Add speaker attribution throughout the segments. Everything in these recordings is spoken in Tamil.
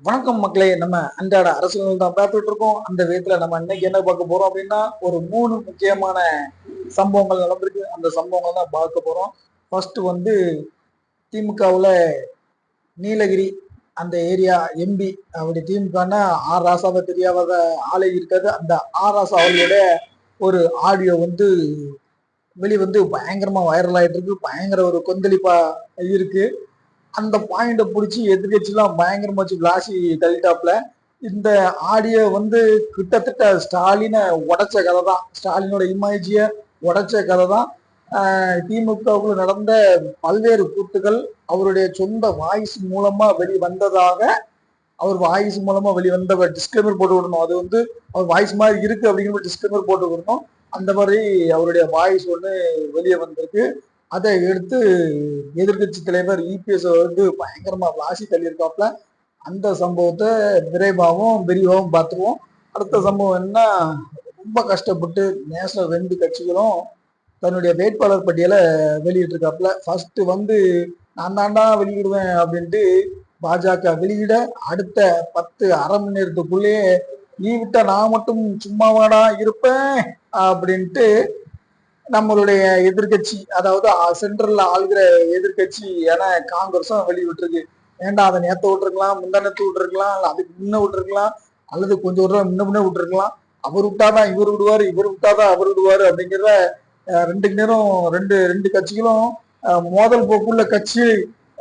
Speaker 1: வணக்கம் மக்களே. நம்ம அன்றாட அரசியல் தான் பார்த்துட்டு இருக்கோம். அந்த விதத்துல நம்ம இன்னைக்கு என்ன பார்க்க போறோம் அப்படின்னா, ஒரு 3 முக்கியமான சம்பவங்கள் நடந்திருக்கு. அந்த சம்பவங்கள் தான் பார்க்க போறோம். ஃபர்ஸ்ட் வந்து திமுகவுல நீலகிரி அந்த ஏரியா எம்பி அப்படி திமுகன்னா ஆர் ராசாவை தெரியாத ஆளே இருக்காது. அந்த ஆர் ராசா அவர்களுடைய ஒரு ஆடியோ வந்து வெளிவந்து பயங்கரமா வைரல் ஆயிட்டு இருக்கு. பயங்கர ஒரு கொந்தளிப்பா இருக்கு. அந்த பாயிண்ட புடிச்சு எதிர்கட்சிலாம் பயங்கரமா வச்சு விளாசி தள்ளிட்டாப்ல. இந்த ஆடியோ வந்து கிட்டத்தட்ட ஸ்டாலினை உடைச்ச கதை தான். ஸ்டாலினோட இமேஜிய உடைச்ச கதை தான். திமுகவுக்குள்ள நடந்த பல்வேறு கூத்துகள் அவருடைய சொந்த வாய்ஸ் மூலமா வெளிவந்ததாக, அவர் வாய்ஸ் மூலமா வெளிவந்த டிஸ்கிளைமர் போட்டு விடணும். அது வந்து அவர் வாய்ஸ் மாதிரி இருக்கு அப்படிங்கிற டிஸ்கிளைமர் போட்டு விடணும். அந்த மாதிரி அவருடைய வாய்ஸ் ஒன்று வெளியே வந்திருக்கு. அதை எடுத்து எதிர்கட்சி தலைவர் இபிஎஸ் வந்து பயங்கரமா வாசி தள்ளியிருக்காப்ல. அந்த சம்பவத்தை விரிவாகவும் பார்த்துருவோம். அடுத்த சம்பவம் என்ன, ரொம்ப கஷ்டப்பட்டு நேஷனல் 2 கட்சிகளும் தன்னுடைய வேட்பாளர் பட்டியலை வெளியிட்டிருக்காப்புல. ஃபர்ஸ்ட் வந்து நான் தாண்டா வெளியிடுவேன் அப்படின்ட்டு பாஜக வெளியிட, அடுத்த 10 அரை மணி நேரத்துக்குள்ளேயே நீ விட்டா நான் மட்டும் சும்மாவாடா இருப்பேன் அப்படின்ட்டு நம்மளுடைய எதிர்கட்சி, அதாவது சென்ட்ரல்ல ஆளுகிற எதிர்கட்சி என காங்கிரஸும் வெளியிட்டிருக்கு. ஏண்டா அதை நேத்த விட்டுருக்கலாம், முந்தானத்து விட்டுருக்கலாம், அதுக்கு முன்ன விட்டுருக்கலாம், அல்லது கொஞ்சம் ஒரு முன்ன விட்டுருக்கலாம். அவர் விட்டாதான் இவர் விடுவாரு, இவர் விட்டாதான் அவர் விடுவாரு அப்படிங்கிறத ரெண்டு நேரம் ரெண்டு ரெண்டு கட்சிகளும் மோதல் போக்குள்ள கட்சி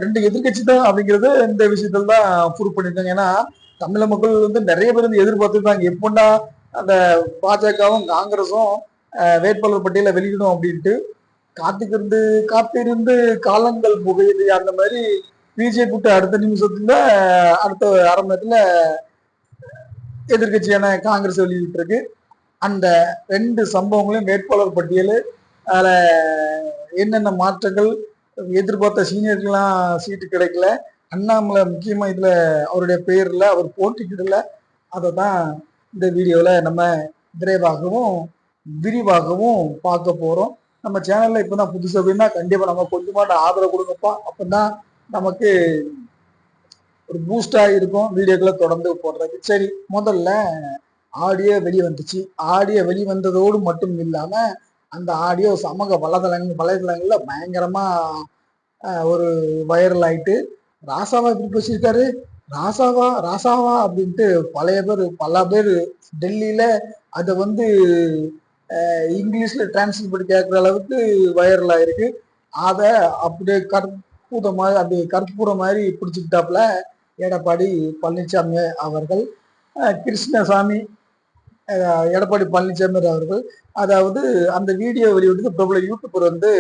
Speaker 1: 2 எதிர்கட்சி தான் அப்படிங்கிறது இந்த விஷயத்துல தான் ப்ரூவ் பண்ணிருக்காங்க. ஏன்னா தமிழக மக்கள் வந்து நிறைய பேர் வந்து எதிர்பார்த்துருக்காங்க, எப்படா அந்த பாஜகவும் காங்கிரஸும் வேட்பாளர் பட்டியலை வெளியிடும் அப்படின்ட்டு காத்துக்கிருந்து காத்திருந்து காலங்கள் புகையுது. அந்த மாதிரி பிஜேபி விட்டு அடுத்த நிமிஷத்துல அடுத்த அரை மணி நேரத்துல எதிர்கட்சியான காங்கிரஸ் வெளியிட்டு இருக்கு. அந்த 2 சம்பவங்களையும் வேட்பாளர் பட்டியல், அதுல என்னென்ன மாற்றங்கள், எதிர்பார்த்த சீனியர்கள்லாம் சீட்டு கிடைக்கல, அண்ணாமலை முக்கியமா இதுல அவருடைய பெயர்ல அவர் போட்டிக்கிடல. அதை தான் இந்த வீடியோல நம்ம விரிவாகவும் பார்க்க போறோம். நம்ம சேனல்ல இப்பதான் புதுசு அப்படின்னா கண்டிப்பா நம்ம கொஞ்சமாட்ட ஆதரவு கொடுங்கப்பா. அப்பதான் நமக்கு ஒரு பூஸ்டா இருக்கும் வீடியோக்களை தொடர்ந்து போடுறது. சரி, முதல்ல ஆடியோ வெளிவந்துச்சு. ஆடியோ வெளிவந்ததோடு மட்டும் இல்லாம அந்த ஆடியோ சமூக வலைதளங்கள்ல பயங்கரமா ஒரு வைரல் ஆயிட்டு, ராசாவா இப்படி பேசியிருக்காரு, ராசாவா ராசாவா அப்படின்ட்டு பல பேர் டெல்லியில அதை வந்து இங்கிலீஷ்ல டிரான்ஸ்லேட் பண்ணி கேட்குற அளவுக்கு வைரல் ஆயிருக்கு. அதை அப்படியே கற்பூர மாதிரி பிடிச்சிக்கிட்டாப்புல எடப்பாடி பழனிசாமி அவர்கள். கிருஷ்ணசாமி எடப்பாடி பழனிசாமி அவர்கள், அதாவது அந்த வீடியோ வெளியிட்டு பிரபல யூடியூபர் வந்து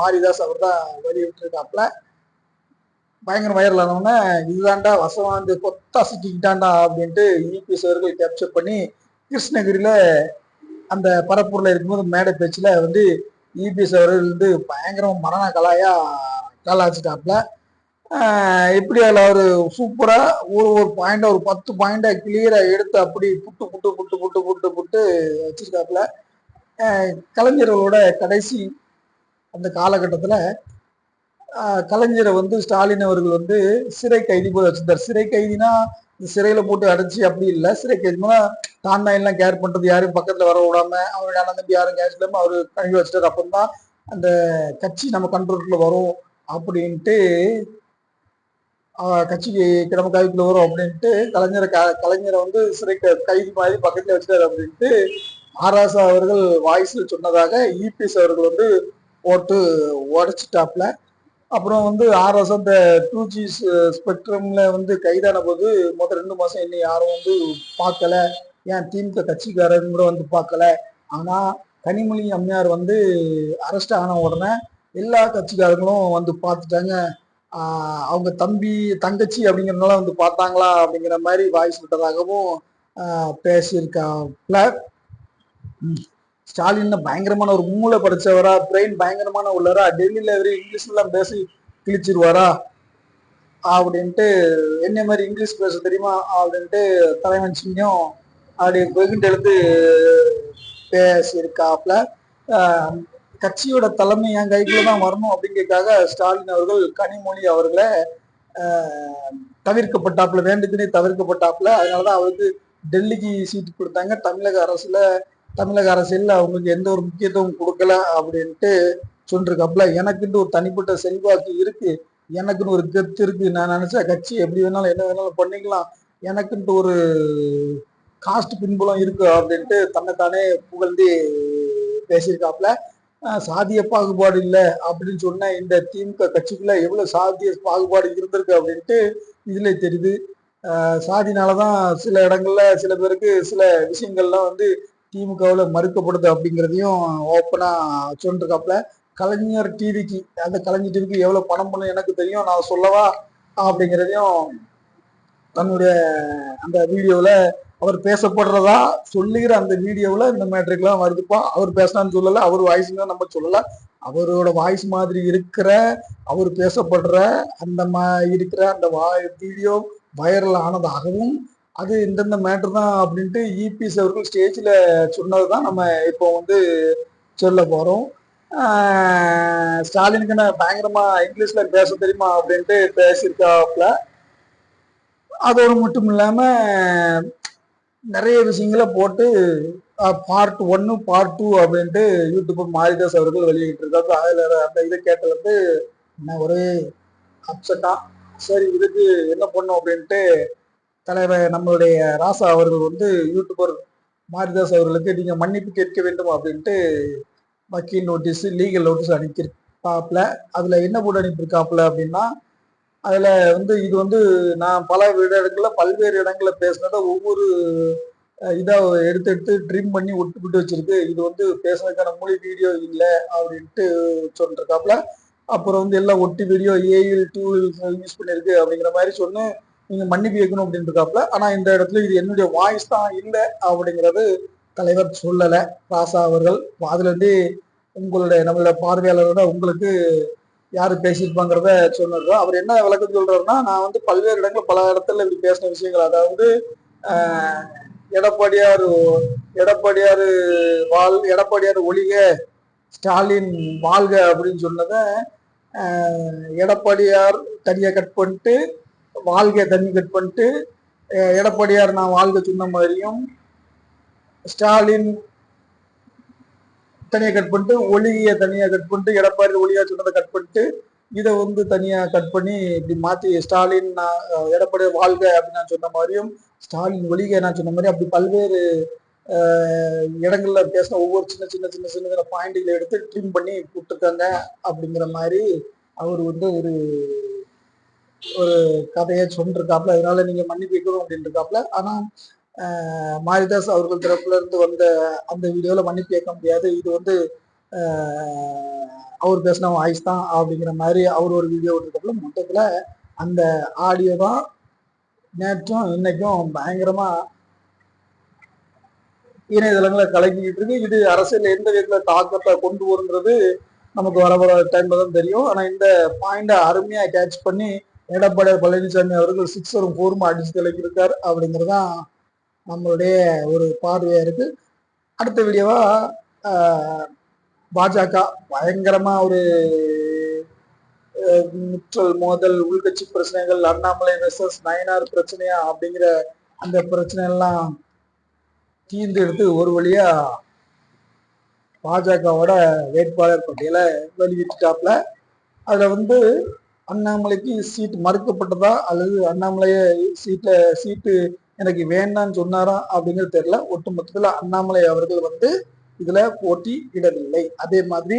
Speaker 1: மாரிதாஸ் அவர் தான் வெளியிட்டிருக்காப்புல. பயங்கர வைரல் ஆனவொன்னே இதுதாண்டா வசவாந்து கொத்தா சிக்கிக்கிட்டாண்டா அப்படின்ட்டு இபிஎஸ் அவர்கள் கேப்சர் பண்ணி கிருஷ்ணகிரியில அந்த பரப்பூர்ல இருக்கும்போது மேடை பேச்சுல வந்து இபிஎஸ் அவர்கள் வந்து பயங்கரமா மரண கலாச்சிட்டாப்ல. எப்படி அதில் அவர் சூப்பரா ஒரு பாயிண்டா ஒரு 10 பாயிண்டா கிளியரா எடுத்து அப்படி புட்டு புட்டு புட்டு புட்டு புட்டு புட்டு வச்சிருக்காப்புல. கலைஞர்களோட கடைசி அந்த காலகட்டத்துல கலைஞரை வந்து ஸ்டாலின் அவர்கள் வந்து சிறை கைதி போல வச்சிருந்தார். சிறை கைதினா சிறையில போட்டு அடைச்சி அப்படி இல்லை. சிறை கைதினா தான் தான் எல்லாம் கேர் பண்றது, யாரும் பக்கத்துல வர விடாம அவருடைய அண்ணன் தம்பி யாரும் கேர் இல்லாம அவரு கழுவி வச்சுட்டாரு. அப்பந்தான் அந்த கட்சி நம்ம கண்ட்ரோலுக்குள்ள வரும் அப்படின்ட்டு, கட்சிக்கு கிடம கைக்குள்ள வரும் அப்படின்ட்டு கலைஞரை வந்து சிறை கைதி மாதிரி பக்கத்துல வச்சுட்டாரு அப்படின்ட்டு ஆராசா அவர்கள் வாய்ஸ்ல சொன்னதாக இபிஎஸ் அவர்கள் வந்து போட்டு உடைச்சிட்டாப்ல. அப்புறம் வந்து ஆர்எஸ் அந்த 2G ஸ்பெக்ட்ரம்ல வந்து கைதான போது முதல் 2 மாசம் இன்னும் யாரும் வந்து பார்க்கல, ஏன் திமுக கட்சிக்காரங்க கூட வந்து பார்க்கல. ஆனா கனிமொழி அம்மையார் வந்து அரெஸ்ட் ஆன உடனே எல்லா கட்சிக்காரங்களும் வந்து பார்த்துட்டாங்க. அவங்க தங்கச்சி அப்படிங்கிறதுனால வந்து பார்த்தாங்களா அப்படிங்கிற மாதிரி வாய்ஸ் விட்டதாகவும் பேசியிருக்காப்ல. ஸ்டாலின் பயங்கரமான ஒரு மூளை படிச்சவரா, பிரெயின் பயங்கரமான உள்ளவரா, டெல்லியில இவரு இங்கிலீஷ் எல்லாம் பேசி கிழிச்சிருவாரா அப்படின்ட்டு, என்ன மாதிரி இங்கிலீஷ் பேச தெரியுமா அப்படின்ட்டு தலைவன் சிங்கம் அப்படி வெகுண்டு எழுந்து பேசியிருக்காப்ல. கட்சியோட தலைமை என் கைக்குள்ள தான் வரணும் அப்படிங்கிறதுக்காக ஸ்டாலின் அவர்கள் கனிமொழி அவர்களை தவிர்க்கப்பட்டாப்புல, வேண்டுக்குனே தவிர்க்கப்பட்டாப்புல. அதனாலதான் அவருக்கு டெல்லிக்கு சீட்டு கொடுத்தாங்க. தமிழக அரசியல்ல அவங்களுக்கு எந்த ஒரு முக்கியத்துவம் கொடுக்கல அப்படின்ட்டு சொல்லிருக்காப்புல. எனக்குன்னு ஒரு தனிப்பட்ட செல்வாக்கு இருக்கு, எனக்குன்னு ஒரு கெத்து இருக்கு, நான் நினைச்சா கட்சி எப்படி வேணாலும் என்ன வேணாலும் பண்ணிக்கலாம், எனக்குன்ட்டு ஒரு காஸ்ட் பின்புலம் இருக்கு அப்படின்ட்டு தன்னைத்தானே புகழ்ந்து பேசியிருக்காப்புல. சாதிய பாகுபாடு இல்லை அப்படின்னு சொன்ன இந்த திமுக கட்சிக்குள்ள எவ்வளவு சாதிய பாகுபாடு இருந்திருக்கு அப்படின்ட்டு இதுல தெரியுது. சாதினாலதான் சில இடங்கள்ல சில பேருக்கு சில விஷயங்கள்லாம் வந்து திமுகவுல மறுக்கப்படுது அப்படிங்கிறதையும் ஓப்பனா சொல்லிருக்காப்புல. கலைஞர் டிவிக்கு, அந்த கலைஞர் டிவிக்கு எவ்வளவு பணம் பண்ண எனக்கு தெரியும், நான் சொல்லவா அப்படிங்கிறதையும் தன்னுடைய அந்த வீடியோல அவர் பேசப்படுறதா சொல்லுகிற அந்த வீடியோவில் இந்த மேட்ரிக்லாம் வருதுப்பா. அவர் பேசினான்னு சொல்லல, அவர் வாய்ஸ் நம்ம சொல்லல, அவரோட வாய்ஸ் மாதிரி இருக்கிற அவர் பேசப்படுற அந்த இருக்கிற அந்த வீடியோ வைரல் ஆனதாகவும் அது இந்தந்த மேட்ரு தான் அப்படின்ட்டு இபிஎஸ் அவர்கள் ஸ்டேஜில் சொன்னது தான் நம்ம இப்போ வந்து சொல்ல போகிறோம். ஸ்டாலினுக்கு நான் பயங்கரமா இங்கிலீஷ்ல பேச தெரியுமா அப்படின்ட்டு பேசியிருக்காப்புல. அதோடு மட்டும் இல்லாம நிறைய விஷயங்களை போட்டு பார்ட் 1 பார்ட் 2 அப்படின்ட்டு யூடியூப் மாரிதாஸ் அவர்கள் வெளியிட்டு இருக்காரு. அதுல அந்த இதை கேட்டது என்ன ஒரே அப்செட்டா. சரி, இதுக்கு என்ன பண்ணும் அப்படின்ட்டு தலைவர் நம்மளுடைய ராசா அவர்கள் வந்து யூடியூபர் மாரிதாஸ் அவர்களுக்கு நீங்க மன்னிப்பு கேட்க வேண்டும் அப்படின்ட்டு வக்கீல் நோட்டீஸ், லீகல் நோட்டீஸ் அனுப்பியிருக்காப்புல. அதுல என்ன போட்டு அனுப்பியிருக்காப்புல அப்படின்னா, அதுல வந்து இது வந்து நான் பல இடங்கள்ல பல்வேறு இடங்கள்ல பேசினத ஒவ்வொரு இதா எடுத்து எடுத்து ட்ரிம் பண்ணி ஒட்டுப்பிட்டு வச்சிருக்கு, இது வந்து பேசுறதுக்கான மொழி வீடியோ இல்லை அப்படின்ட்டு சொல்லிருக்காப்புல. அப்புறம் வந்து எல்லாம் ஒட்டி வீடியோ ஏஐல் டூல் யூஸ் பண்ணிருக்கு அப்படிங்கிற மாதிரி சொன்னு நீங்க மன்னிப்பு கேட்கணும் அப்படின்னு இருக்காப்புல. ஆனா இந்த இடத்துல இது என்னுடைய வாய்ஸ் தான் இல்லை அப்படிங்கிறது தலைவர் சொல்லலை, ராசா அவர்கள். அதுல இருந்து உங்களுடைய நம்மளோட பார்வையாளரோட உங்களுக்கு யாரு பேசியிருப்பாங்கிறத சொன்னதுதான். அவர் என்ன விளக்கம் சொல்றாருன்னா, நான் வந்து பல்வேறு இடங்கள் பல இடத்துல இப்படி பேசின விஷயங்கள், அதாவது எடப்பாடியார் எடப்பாடியார் எடப்பாடியார் ஒழிக ஸ்டாலின் வாழ்க அப்படின்னு சொன்னத எடப்பாடியார் தனியா கட் பண்ணிட்டு வாழ்க தண்ணி கட் பண்ணிட்டு எடப்பாடியார் நான் வாழ்க சொன்ன மாதிரியும் ஸ்டாலின் தனியா கட் பண்ணிட்டு ஒளிய தனியா கட் பண்ணிட்டு எடப்பாடி ஒளியா சொன்னதை கட் பண்ணிட்டு இதை வந்து தனியா கட் பண்ணி இப்படி மாத்தி ஸ்டாலின் எடப்பாடி வாழ்க அப்படின்னு நான் சொன்ன மாதிரியும் ஸ்டாலின் ஒளிக நான் சொன்ன மாதிரி அப்படி பல்வேறு இடங்கள்ல பேசின ஒவ்வொரு சின்ன சின்ன சின்ன சின்ன பாயிண்ட்களை எடுத்து ட்ரிம் பண்ணி கொடுத்துருக்காங்க அப்படிங்கிற மாதிரி அவர் வந்து ஒரு ஒரு கதையை சொல்லிருக்காப்புல. அதனால நீங்க மன்னிப்பு வைக்கணும் அப்படின்னு இருக்காப்புல. ஆனா மாரிதாஸ் அவர்கள் தரப்புல இருந்து வந்த அந்த வீடியோல மன்னிப்பு கேட்க முடியாது, இது வந்து அவர் பேசின வாய்ஸ் தான் அப்படிங்கிற மாதிரி அவர் ஒரு வீடியோ விட்டுருக்காப்புல. மொத்தத்துல அந்த ஆடியோ தான் நேற்றும் இன்னைக்கும் பயங்கரமா இணையதளங்களை கலக்கிட்டு இருக்கு. இது அரசியல் எந்த விதத்துல தாக்கத்தை கொண்டு வருன்றது நமக்கு வர டைம்ல தான் தெரியும். ஆனா இந்த பாயிண்ட அருமையா கேட்ச் பண்ணி எடப்பாடி பழனிசாமி அவர்கள் 6ரும் 4ரும் அடிச்சு கலக்கியிருக்காரு அப்படிங்கிறதான் நம்மளுடைய ஒரு பார்வையா இருக்கு. அடுத்த வீடியோவா பாஜக பயங்கரமா ஒரு முற்றல் மோதல், உள்கட்சி பிரச்சனைகள், அண்ணாமலை வெர்சஸ் நயனார் பிரச்சனையா அப்படிங்கிற அந்த பிரச்சனை எல்லாம் தீர்ந்து எடுத்து ஒரு வழியா பாஜகவோட வேட்பாளர் பட்டியலை வெளியிட்டாப்ல. அதுல வந்து அண்ணாமலைக்கு சீட் மறுக்கப்பட்டதா அல்லது அண்ணாமலைய சீட்டு எனக்கு வேண்டான்னு சொன்னாரா அப்படிங்கிறது தெரியல. ஒட்டுமொத்தத்துல அண்ணாமலை அவர்கள் வந்து இதுல போட்டி இடவில்லை. அதே மாதிரி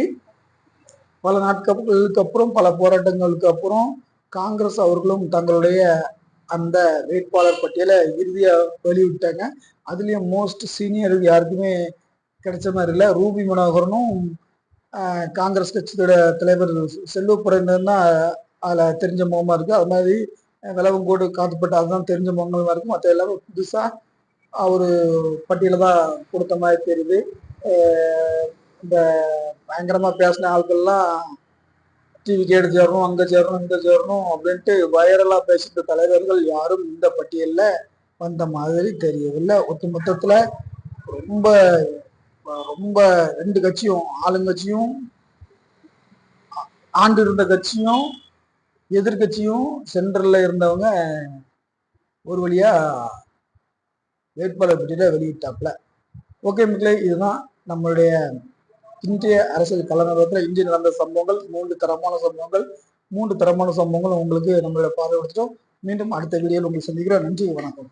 Speaker 1: பல நாட்களுக்கு அப்புறம் பல போராட்டங்களுக்கு அப்புறம் காங்கிரஸ் அவர்களும் தங்களுடைய அந்த வேட்பாளர் பட்டியலை இறுதியா வெளியிட்டாங்க. அதுலயும் மோஸ்ட் சீனியர் யாருக்குமே கிடைச்ச மாதிரி இல்லை. ரூபி மனோகரனும் காங்கிரஸ் கட்சியோட தலைவர் செல்வப்புறன் தான் அதுல தெரிஞ்ச முகமா இருக்கு. அது மாதிரி விளவங்கோடு காத்துப்பட்டு அதுதான் தெரிஞ்ச முகமா இருக்கும். மற்ற எல்லாமே புதுசா ஒரு பட்டியல தான் கொடுத்த மாதிரி தெரியுது. இந்த பயங்கரமா பேசின ஆட்கள்லாம் டிவி கேடு சேரணும், அங்க சேரணும், இங்க சேரணும் அப்படின்ட்டு வைரலா பேசிட்ட தலைவர்கள் யாரும் இந்த பட்டியல்ல வந்த மாதிரி தெரியவில்லை. ஒட்டுமொத்தத்துல ரொம்ப ரொம்ப ரெண்டு கட்சியும், ஆளுங்கட்சியும் ஆண்டு இருந்த கட்சியும் எதிர்கட்சியும் சென்ட்ரல்ல இருந்தவங்க ஒரு வழியா வேட்பாளர் பட்டியலை வெளியிட்டாப்ல. ஓகே மக்களே, இதுதான் நம்மளுடைய இன்றைய அரசியல் கலநிலவரத்தில் இன்று நடந்த சம்பவங்கள். மூன்று தரமான சம்பவங்கள் உங்களுக்கு நம்மளோட பார்வைப்படுத்திட்டோம். மீண்டும் அடுத்த வீடியோவில் உங்களை சந்திக்கிறோம். நன்றி, வணக்கம்.